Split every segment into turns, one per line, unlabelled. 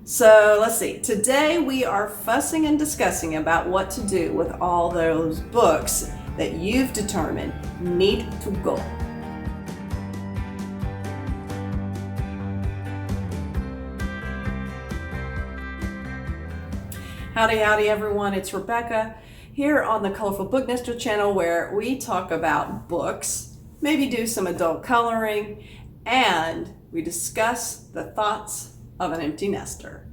So let's see. Today we are fussing and discussing about what to do with all those books that you've determined need to go. Howdy everyone, it's Rebecca here on the Colorful Booknester channel, where we talk about books, maybe do some adult coloring, and we discuss the thoughts of an empty nester.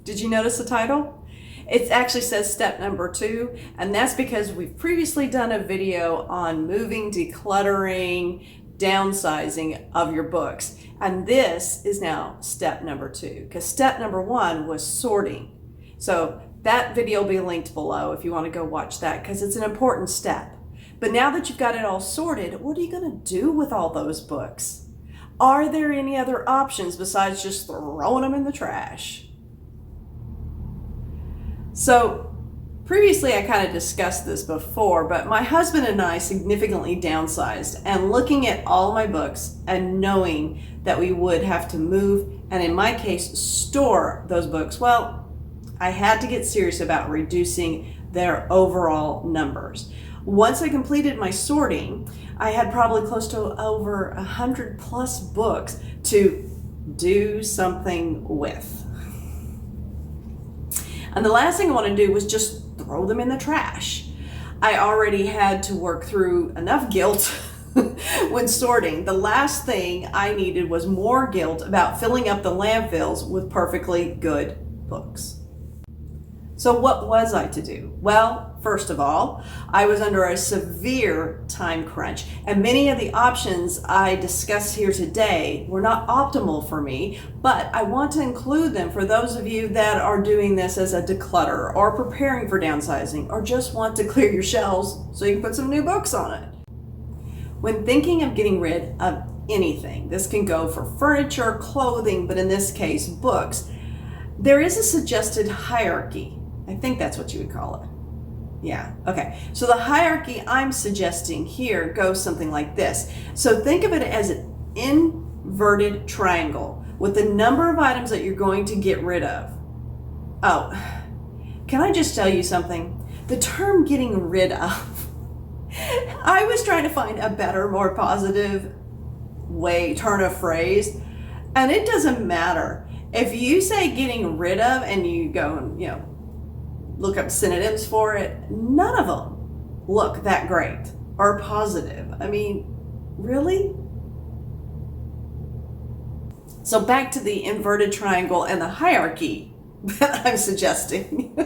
Did you notice the title? It actually says step number 2, and that's because we've previously done a video on moving, decluttering, downsizing of your books. And this is now step number 2, because step number 1 was sorting. So that video will be linked below if you want to go watch that, because it's an important step. But now that you've got it all sorted, what are you going to do with all those books? Are there any other options besides just throwing them in the trash? So previously I kind of discussed this before, but my husband and I significantly downsized, and looking at all my books and knowing that we would have to move, and in my case, store those books, well, I had to get serious about reducing their overall numbers. Once I completed my sorting, I had probably close to over 100 plus books to do something with. And the last thing I want to do was just throw them in the trash. I already had to work through enough guilt when sorting. The last thing I needed was more guilt about filling up the landfills with perfectly good books. So what was I to do? Well, first of all, I was under a severe time crunch, and many of the options I discuss here today were not optimal for me, but I want to include them for those of you that are doing this as a declutter or preparing for downsizing, or just want to clear your shelves so you can put some new books on it. When thinking of getting rid of anything, this can go for furniture, clothing, but in this case, books, there is a suggested hierarchy. I think that's what you would call it. Yeah, okay. So the hierarchy I'm suggesting here goes something like this. So think of it as an inverted triangle with the number of items that you're going to get rid of. Oh, can I just tell you something? The term getting rid of, I was trying to find a better, more positive turn of phrase, and it doesn't matter. If you say getting rid of and you go and, look up synonyms for it, none of them look that great or positive. I mean, really? So back to the inverted triangle and the hierarchy that I'm suggesting.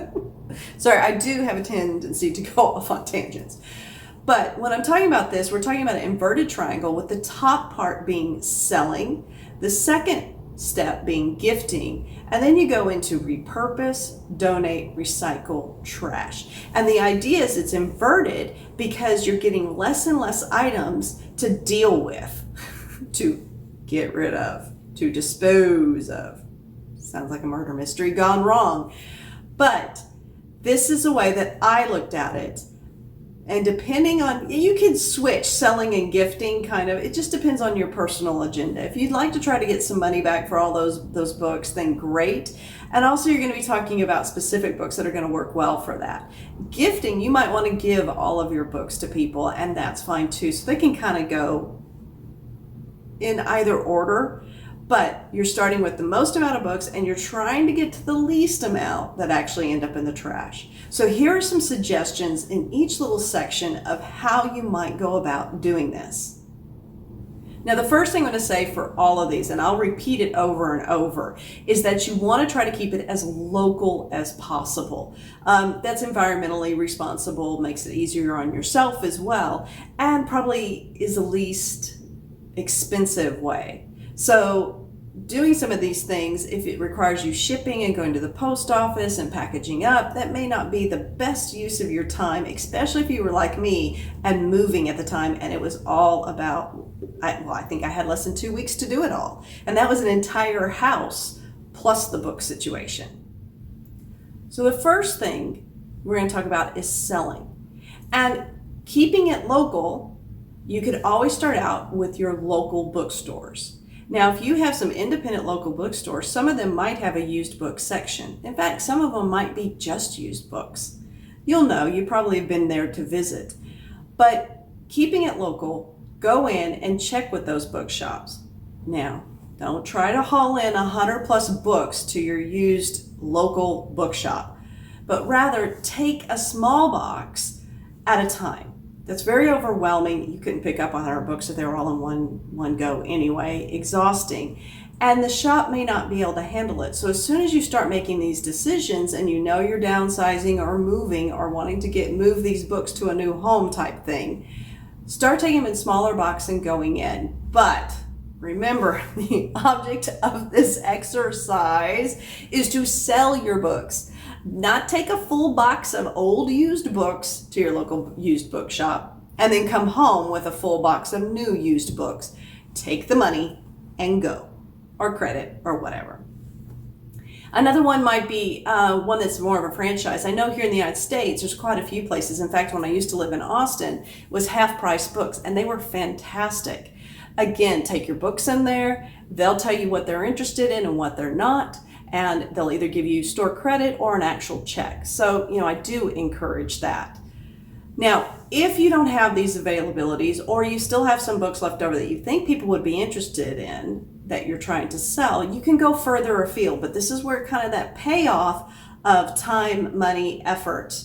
Sorry, I do have a tendency to go off on tangents. But when I'm talking about this, we're talking about an inverted triangle with the top part being selling, the second step being gifting, and then you go into repurpose, donate, recycle, trash. And the idea is it's inverted because you're getting less and less items to deal with, to get rid of, to dispose of. Sounds like a murder mystery gone wrong. But this is the way that I looked at it. And depending on, you can switch selling and gifting it just depends on your personal agenda. If you'd like to try to get some money back for all those books, then great. And also you're going to be talking about specific books that are going to work well for that. Gifting, you might want to give all of your books to people, and that's fine too. So they can kind of go in either order, but you're starting with the most amount of books and you're trying to get to the least amount that actually end up in the trash. So here are some suggestions in each little section of how you might go about doing this. Now, the first thing I'm going to say for all of these, and I'll repeat it over and over, is that you want to try to keep it as local as possible. That's environmentally responsible, makes it easier on yourself as well, and probably is the least expensive way. So doing some of these things, if it requires you shipping and going to the post office and packaging up, that may not be the best use of your time, especially if you were like me and moving at the time and it was all about, I think I had less than 2 weeks to do it all. And that was an entire house plus the book situation. So the first thing we're going to talk about is selling. And keeping it local, you could always start out with your local bookstores. Now, if you have some independent local bookstores, some of them might have a used book section. In fact, some of them might be just used books. You'll know, you probably have been there to visit. But keeping it local, go in and check with those bookshops. Now, don't try to haul in 100 plus books to your used local bookshop, but rather take a small box at a time. That's very overwhelming. You couldn't pick up 100 books if they were all in one go anyway, exhausting. And the shop may not be able to handle it. So as soon as you start making these decisions and you know you're downsizing or moving or wanting to move these books to a new home type thing, start taking them in smaller boxes and going in. But remember, the object of this exercise is to sell your books. Not take a full box of old used books to your local used bookshop and then come home with a full box of new used books. Take the money and go, or credit, or whatever. Another one might be one that's more of a franchise. I know here in the United States, there's quite a few places. In fact, when I used to live in Austin, it was half-price books, and they were fantastic. Again, take your books in there. They'll tell you what they're interested in and what they're not. And they'll either give you store credit or an actual check. So, I do encourage that. Now, if you don't have these availabilities or you still have some books left over that you think people would be interested in that you're trying to sell, you can go further afield. But this is where kind of that payoff of time, money, effort,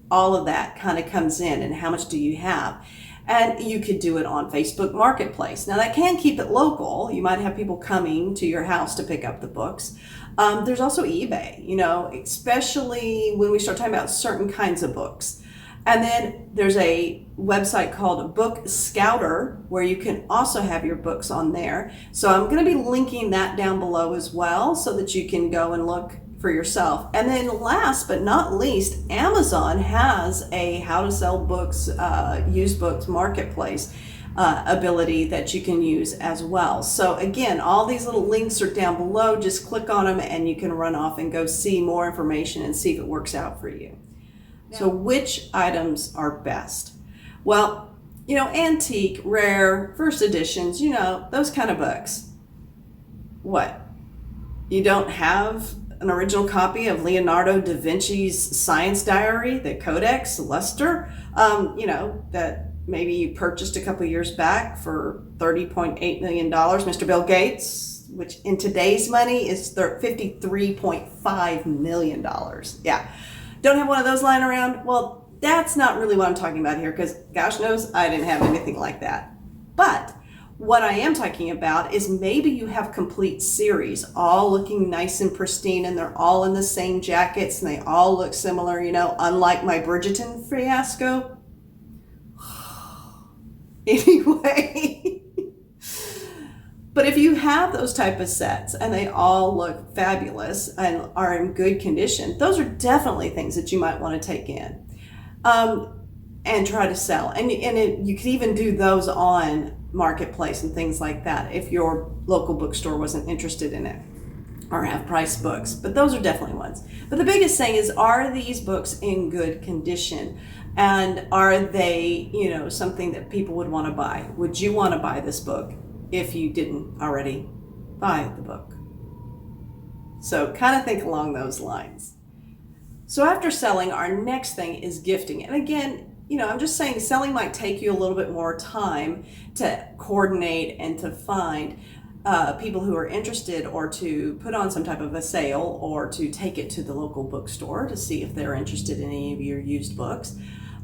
all of that kind of comes in, and how much do you have? And you could do it on Facebook Marketplace. Now, that can keep it local. You might have people coming to your house to pick up the books. There's also eBay, especially when we start talking about certain kinds of books. And then there's a website called Book Scouter where you can also have your books on there. So I'm going to be linking that down below as well so that you can go and look for yourself. And then last but not least, Amazon has a how to sell books, used books marketplace ability that you can use as well. So again, all these little links are down below. Just click on them and you can run off and go see more information and see if it works out for you. Yeah. So which items are best? Well, antique, rare, first editions, those kind of books. What? You don't have an original copy of Leonardo da Vinci's Science Diary, the Codex Leicester, that maybe you purchased a couple years back for $30.8 million. Mr. Bill Gates, which in today's money is $53.5 million. Yeah. Don't have one of those lying around? Well, that's not really what I'm talking about here, because gosh knows I didn't have anything like that. But what I am talking about is maybe you have complete series, all looking nice and pristine, and they're all in the same jackets, and they all look similar, unlike my Bridgerton fiasco. Anyway, but if you have those type of sets and they all look fabulous and are in good condition, those are definitely things that you might want to take in and try to sell. And you could even do those on Marketplace and things like that if your local bookstore wasn't interested in it or have price books. But those are definitely ones. But the biggest thing is, are these books in good condition? And are they, something that people would want to buy? Would you want to buy this book if you didn't already buy the book? So kind of think along those lines. So after selling, our next thing is gifting. And again, I'm just saying selling might take you a little bit more time to coordinate and to find people who are interested, or to put on some type of a sale, or to take it to the local bookstore to see if they're interested in any of your used books.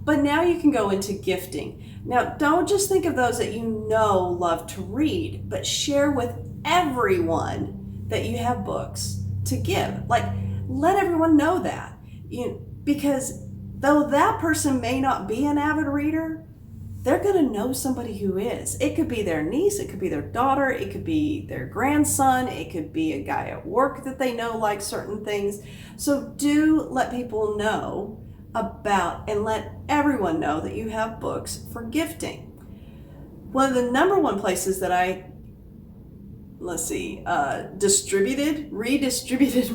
But now you can go into gifting. Now, don't just think of those that love to read, but share with everyone that you have books to give. Like, let everyone know that. Because though that person may not be an avid reader, they're going to know somebody who is. It could be their niece, it could be their daughter, it could be their grandson, it could be a guy at work that they know likes certain things. So do let people know about, and let everyone know that you have books for gifting. One of the number one places that I redistributed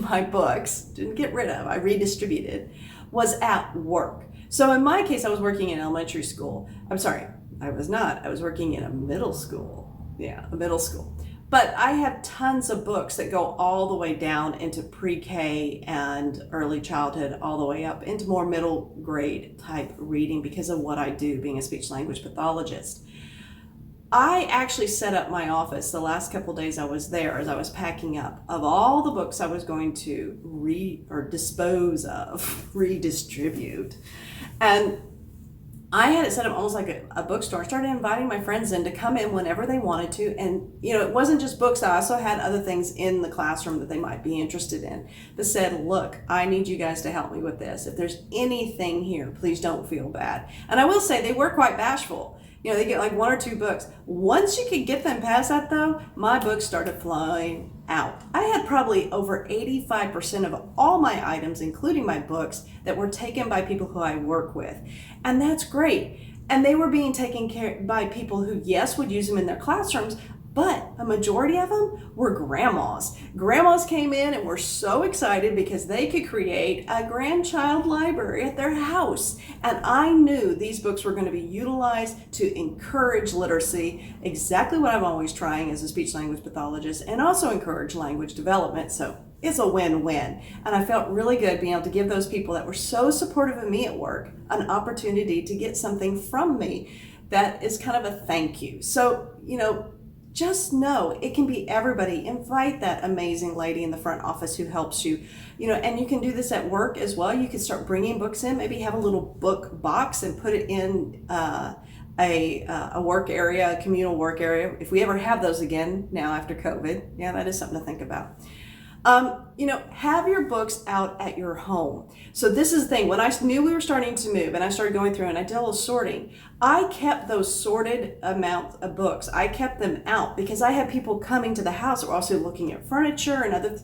my books, didn't get rid of, I redistributed, was at work. So in my case, I was working in elementary school. I'm sorry, I was not. I was working in a middle school. Yeah, a middle school. But I have tons of books that go all the way down into pre-K and early childhood, all the way up into more middle grade type reading because of what I do being a speech language pathologist. I actually set up my office the last couple of days I was there as I was packing up of all the books I was going to redistribute. And I had it set up almost like a bookstore. I started inviting my friends in to come in whenever they wanted to. And, it wasn't just books. I also had other things in the classroom that they might be interested in that said, look, I need you guys to help me with this. If there's anything here, please don't feel bad. And I will say they were quite bashful. They get like 1 or 2 books. Once you could get them past that though, my books started flying out. I had probably over 85% of all my items, including my books, that were taken by people who I work with. And that's great. And they were being taken care by people who, yes, would use them in their classrooms, but a majority of them were grandmas. Grandmas came in and were so excited because they could create a grandchild library at their house. And I knew these books were going to be utilized to encourage literacy, exactly what I'm always trying as a speech language pathologist, and also encourage language development. So it's a win-win. And I felt really good being able to give those people that were so supportive of me at work an opportunity to get something from me that is kind of a thank you. So, just know it can be everybody. Invite that amazing lady in the front office who helps you, and you can do this at work as well. You can start bringing books in, maybe have a little book box and put it in a work area, a communal work area. If we ever have those again now after COVID, yeah, that is something to think about. Have your books out at your home. So this is the thing. When I knew we were starting to move and I started going through and I did a little sorting, I kept those sorted amounts of books. I kept them out because I had people coming to the house that were also looking at furniture and other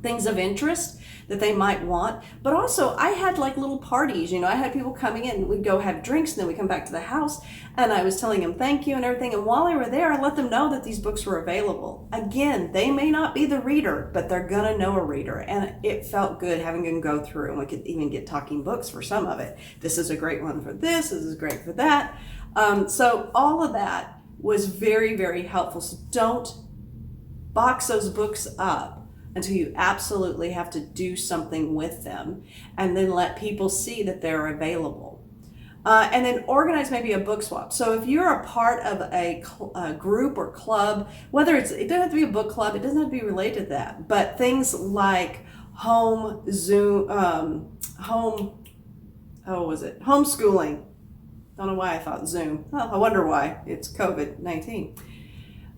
things of interest that they might want. But also I had like little parties, I had people coming in, we'd go have drinks and then we come back to the house and I was telling them thank you and everything. And while they were there, I let them know that these books were available. Again, they may not be the reader, but they're gonna know a reader. And it felt good having them go through and we could even get talking books for some of it. This is a great one for this is great for that. So all of that was very, very helpful. So don't box those books up until you absolutely have to do something with them, and then let people see that they're available. And then organize maybe a book swap. So if you're a part of a group or club, it doesn't have to be a book club, it doesn't have to be related to that, but things like homeschooling. Don't know why I thought Zoom. Oh, I wonder why. It's COVID-19.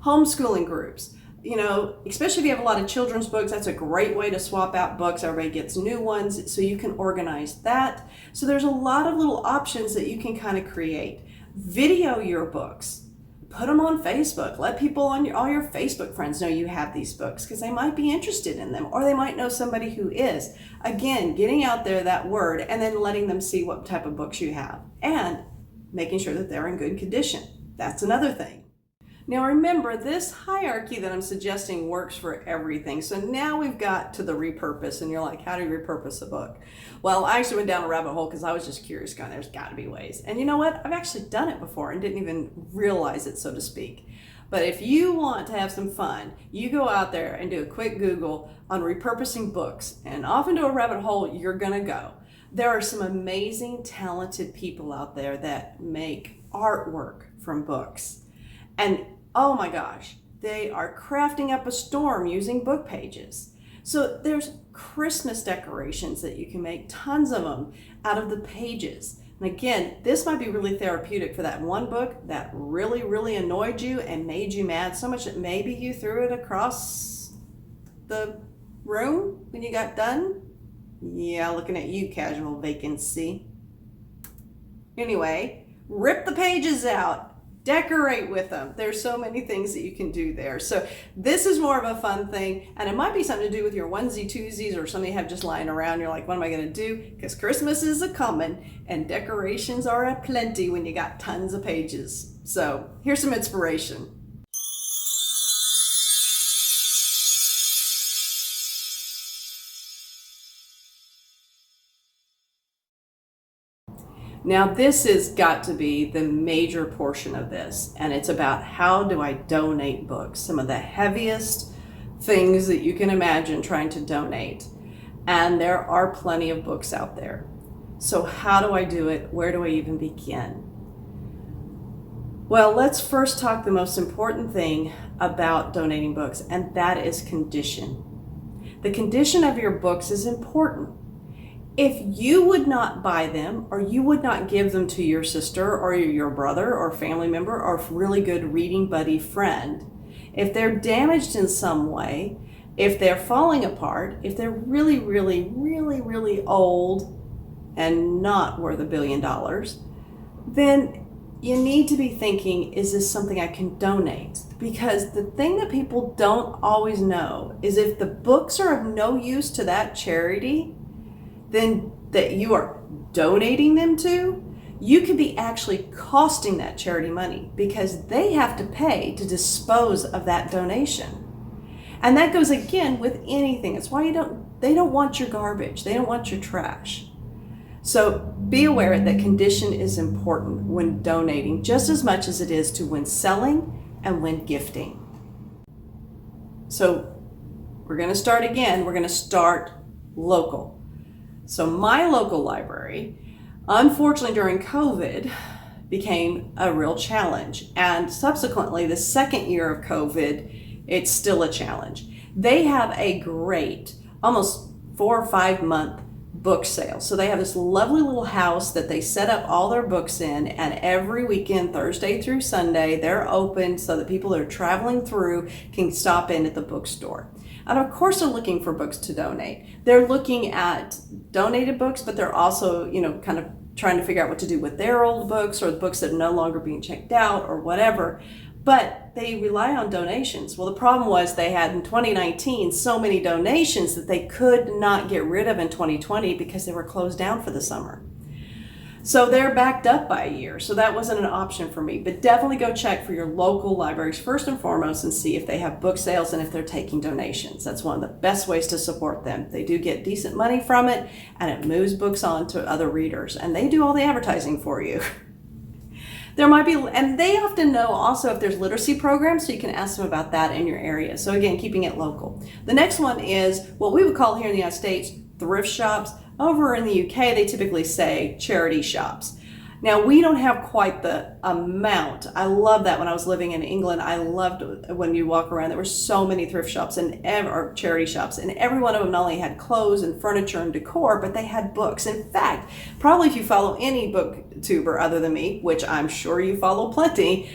Homeschooling groups. Especially if you have a lot of children's books, that's a great way to swap out books. Everybody gets new ones, so you can organize that. So there's a lot of little options that you can kind of create. Video your books. Put them on Facebook. Let people on all your Facebook friends know you have these books because they might be interested in them or they might know somebody who is. Again, getting out there that word and then letting them see what type of books you have and making sure that they're in good condition. That's another thing. Now remember, this hierarchy that I'm suggesting works for everything. So now we've got to the repurpose, and you're like, how do you repurpose a book? Well, I actually went down a rabbit hole because I was just curious, going, there's got to be ways. And you know what? I've actually done it before and didn't even realize it, so to speak. But if you want to have some fun, you go out there and do a quick Google on repurposing books, and off into a rabbit hole you're going to go. There are some amazing, talented people out there that make artwork from books. And oh my gosh, they are crafting up a storm using book pages. So there's Christmas decorations that you can make, tons of them, out of the pages. And again, this might be really therapeutic for that one book that really, really annoyed you and made you mad so much that maybe you threw it across the room when you got done. Yeah, looking at you, casual vacancy. Anyway, rip the pages out. Decorate with them. There's so many things that you can do there. So this is more of a fun thing, and it might be something to do with your onesie twosies or something you have just lying around. You're like, what am I going to do? Because Christmas is a coming and decorations are a plenty when you got tons of pages. So here's some inspiration. Now, this has got to be the major portion of this, and it's about how do I donate books, some of the heaviest things that you can imagine trying to donate. And there are plenty of books out there. So how do I do it? Where do I even begin? Well, let's first talk the most important thing about donating books, and that is condition. The condition of your books is important. If you would not buy them, or you would not give them to your sister or your brother or family member or really good reading buddy friend, if they're damaged in some way, if they're falling apart, if they're really, really, really, really old and not worth $1 billion, then you need to be thinking, is this something I can donate? Because the thing that people don't always know is if the books are of no use to that charity, then that you are donating them to, you could be actually costing that charity money because they have to pay to dispose of that donation. And that goes again with anything. It's why they don't want your garbage. They don't want your trash. So be aware that condition is important when donating just as much as it is to when selling and when gifting. So we're going to start again. We're going to start local. So my local library, unfortunately during COVID, became a real challenge. And subsequently, the second year of COVID, it's still a challenge. They have a great, almost 4 or 5 month book sale. So they have this lovely little house that they set up all their books in, and every weekend, Thursday through Sunday, they're open so that people that are traveling through can stop in at the bookstore. And of course they're looking for books to donate. They're looking at donated books, but they're also, kind of trying to figure out what to do with their old books or the books that are no longer being checked out or whatever. But they rely on donations. Well, the problem was they had in 2019 so many donations that they could not get rid of in 2020 because they were closed down for the summer. So they're backed up by a year. So that wasn't an option for me. But definitely go check for your local libraries first and foremost and see if they have book sales and if they're taking donations. That's one of the best ways to support them. They do get decent money from it, and it moves books on to other readers. And they do all the advertising for you. There might be, and they often know also if there's literacy programs, so you can ask them about that in your area. So again, keeping it local. The next one is what we would call here in the United States thrift shops. Over in the UK, they typically say charity shops. Now, we don't have quite the amount. I love that when I was living in England. I loved when you walk around, there were so many thrift shops or charity shops, and every one of them not only had clothes and furniture and decor, but they had books. In fact, probably if you follow any booktuber other than me, which I'm sure you follow plenty,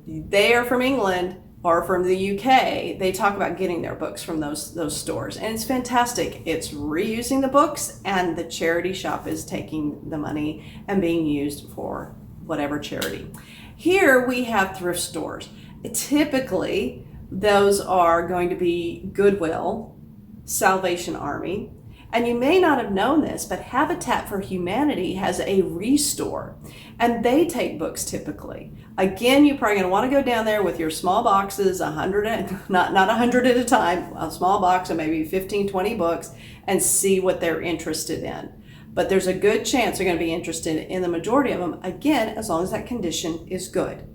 they are from England or from the UK, they talk about getting their books from those stores. And it's fantastic. It's reusing the books, and the charity shop is taking the money and being used for whatever charity. Here we have thrift stores. Typically, those are going to be Goodwill, Salvation Army, and you may not have known this, but Habitat for Humanity has a restore, and they take books typically. Again, you're probably going to want to go down there with your small boxes, not 100 at a time, a small box of maybe 15, 20 books, and see what they're interested in. But there's a good chance they're going to be interested in the majority of them, again, as long as that condition is good.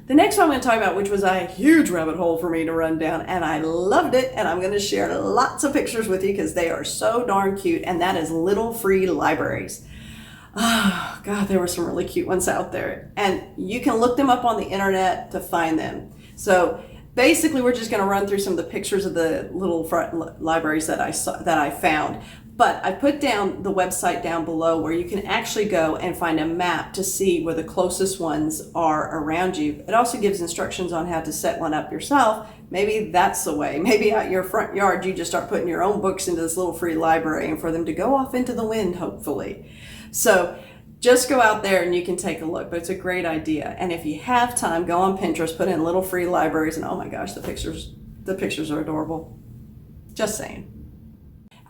The next one I'm going to talk about, which was a huge rabbit hole for me to run down, and I loved it, and I'm going to share lots of pictures with you because they are so darn cute, and that is little free libraries. Oh, God, there were some really cute ones out there, and you can look them up on the internet to find them. So basically, we're just going to run through some of the pictures of the little libraries that I found. But I put down the website down below where you can actually go and find a map to see where the closest ones are around you. It also gives instructions on how to set one up yourself. Maybe that's the way. Maybe out your front yard, you just start putting your own books into this little free library and for them to go off into the wind, hopefully. So just go out there and you can take a look, but it's a great idea. And if you have time, go on Pinterest, put in little free libraries, and oh my gosh, the pictures are adorable. Just saying.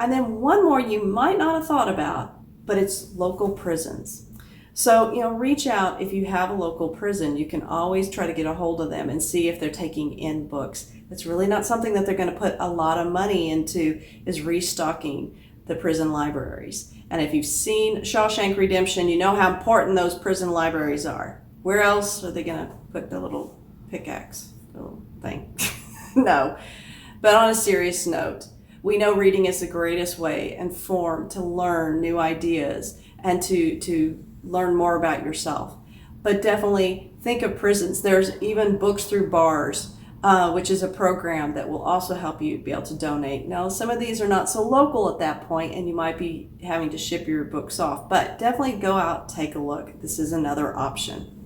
And then one more you might not have thought about, but it's local prisons. So, reach out if you have a local prison. You can always try to get a hold of them and see if they're taking in books. It's really not something that they're going to put a lot of money into, is restocking the prison libraries. And if you've seen Shawshank Redemption, you know how important those prison libraries are. Where else are they going to put the little pickaxe, little thing? No. But on a serious note, we know reading is the greatest way and form to learn new ideas and to learn more about yourself. But definitely think of prisons. There's even Books Through Bars, which is a program that will also help you be able to donate. Now, some of these are not so local at that point, and you might be having to ship your books off, but definitely go out, take a look. This is another option.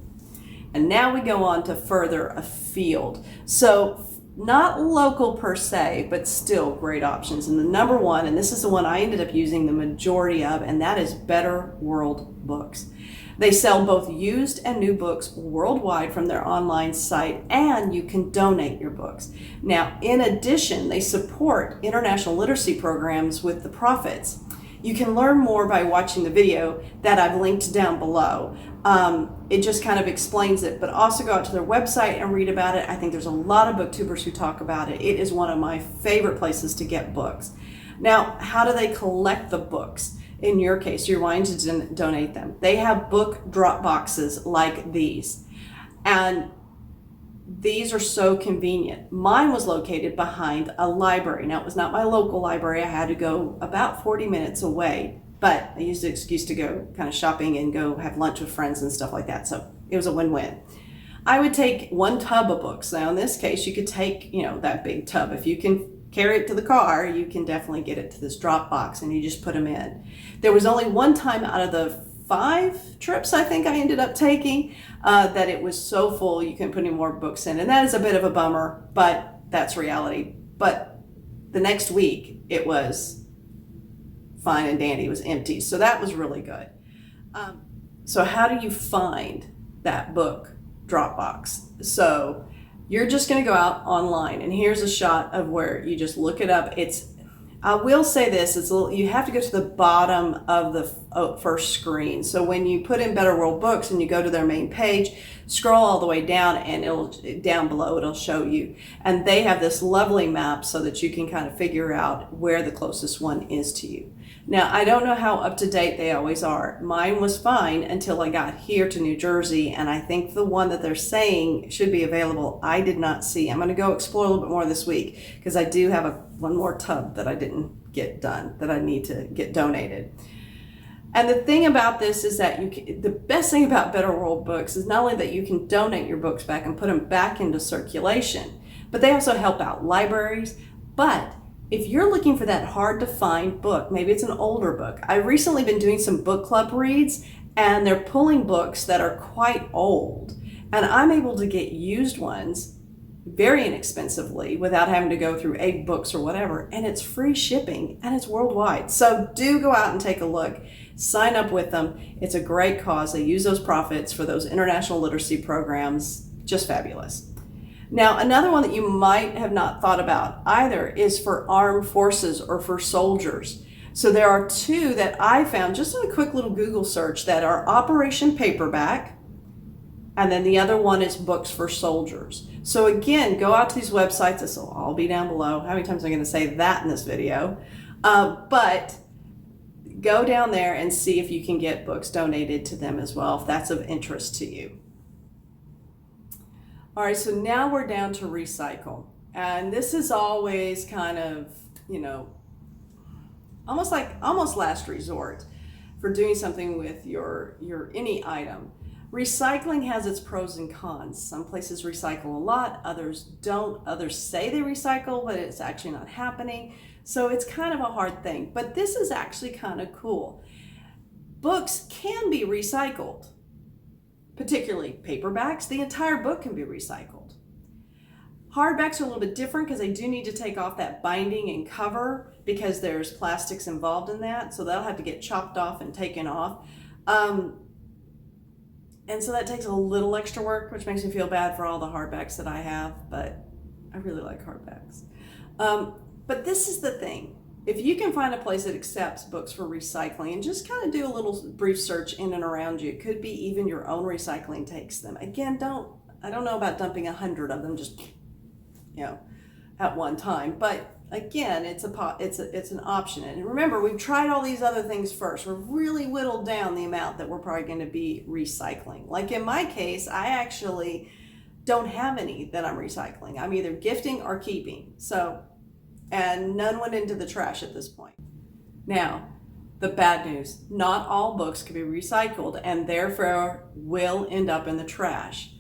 And now we go on to further afield. So not local per se, but still great options. And the number one, and this is the one I ended up using the majority of, and that is Better World Books. They sell both used and new books worldwide from their online site, and you can donate your books. Now, in addition, they support international literacy programs with the profits. You can learn more by watching the video that I've linked down below. It just kind of explains it, but also go out to their website and read about it. I think there's a lot of booktubers who talk about it. It is one of my favorite places to get books. Now, how do they collect the books? In your case, you're wanting to donate them. They have book drop boxes like these. And these are so convenient. Mine was located behind a library. Now, it was not my local library. I had to go about 40 minutes away, but I used the excuse to go kind of shopping and go have lunch with friends and stuff like that. So it was a win-win. I would take one tub of books. Now, in this case, you could take, that big tub. If you can carry it to the car, you can definitely get it to this drop box and you just put them in. There was only one time out of the 5 trips I think I ended up taking that it was so full you couldn't put any more books in, and that is a bit of a bummer, but that's reality. But the next week it was fine and dandy. It was empty, so that was really good. So how do you find that book drop box? So you're just going to go out online, and here's a shot of where you just look it up. I will say this, you have to go to the bottom of the first screen. So when you put in Better World Books and you go to their main page, scroll all the way down and down below it'll show you. And they have this lovely map so that you can kind of figure out where the closest one is to you. Now, I don't know how up to date they always are. Mine was fine until I got here to New Jersey, and I think the one that they're saying should be available, I did not see. I'm going to go explore a little bit more this week because I do have one more tub that I didn't get done that I need to get donated. And the thing about this is that the best thing about Better World Books is not only that you can donate your books back and put them back into circulation, but they also help out libraries. But if you're looking for that hard to find book, maybe it's an older book. I've recently been doing some book club reads, and they're pulling books that are quite old. And I'm able to get used ones very inexpensively without having to go through 8 books or whatever. And it's free shipping and it's worldwide. So do go out and take a look. Sign up with them. It's a great cause. They use those profits for those international literacy programs. Just fabulous. Now, another one that you might have not thought about either is for armed forces or for soldiers. So there are 2 that I found just in a quick little Google search that are Operation Paperback, and then the other one is Books for Soldiers. So again, go out to these websites. This will all be down below. How many times am I going to say that in this video? But go down there and see if you can get books donated to them as well, if that's of interest to you. All right, so now we're down to recycle. And this is always kind of, almost last resort for doing something with your any item. Recycling has its pros and cons. Some places recycle a lot, others don't. Others say they recycle, but it's actually not happening. So it's kind of a hard thing, but this is actually kind of cool. Books can be recycled. Particularly paperbacks, the entire book can be recycled. Hardbacks are a little bit different because they do need to take off that binding and cover because there's plastics involved in that, so they'll have to get chopped off and taken off. And so that takes a little extra work, which makes me feel bad for all the hardbacks that I have, but I really like hardbacks. But this is the thing. If you can find a place that accepts books for recycling and just kind of do a little brief search in and around you, it could be even your own recycling takes them. Again, I don't know about dumping 100 of them just, at one time, but again, it's an option. And remember, we've tried all these other things first. We've really whittled down the amount that we're probably going to be recycling. Like in my case, I actually don't have any that I'm recycling. I'm either gifting or keeping. So, and none went into the trash at this point. Now, the bad news, not all books can be recycled and therefore will end up in the trash.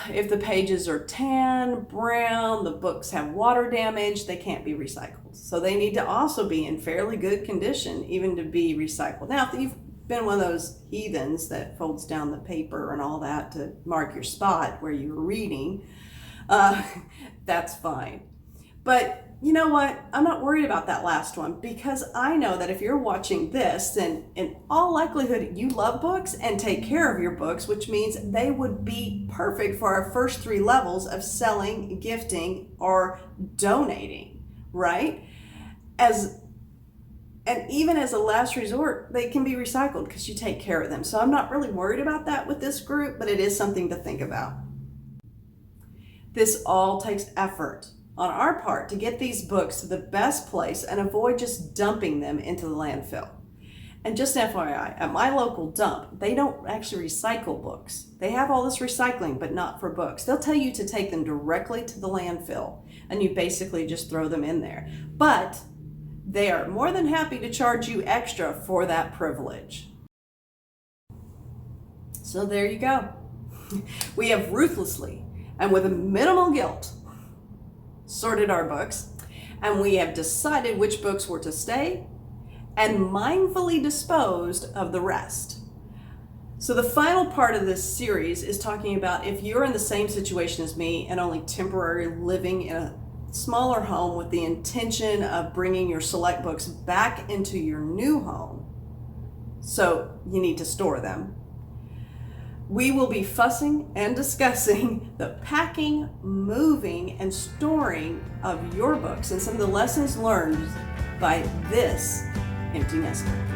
If the pages are tan, brown, the books have water damage, they can't be recycled. So they need to also be in fairly good condition even to be recycled. Now, if you've been one of those heathens that folds down the paper and all that to mark your spot where you were reading, that's fine. But you know what? I'm not worried about that last one because I know that if you're watching this, then in all likelihood you love books and take care of your books, which means they would be perfect for our first 3 levels of selling, gifting, or donating, right? And even as a last resort, they can be recycled because you take care of them. So I'm not really worried about that with this group, but it is something to think about. This all takes effort on our part to get these books to the best place and avoid just dumping them into the landfill. And just FYI, at my local dump, they don't actually recycle books. They have all this recycling, but not for books. They'll tell you to take them directly to the landfill, and you basically just throw them in there. But they are more than happy to charge you extra for that privilege. So there you go. We have ruthlessly and with a minimal guilt sorted our books, and we have decided which books were to stay and mindfully disposed of the rest. So the final part of this series is talking about if you're in the same situation as me and only temporarily living in a smaller home with the intention of bringing your select books back into your new home, so you need to store them. We will be fussing and discussing the packing, moving, and storing of your books and some of the lessons learned by this empty nester.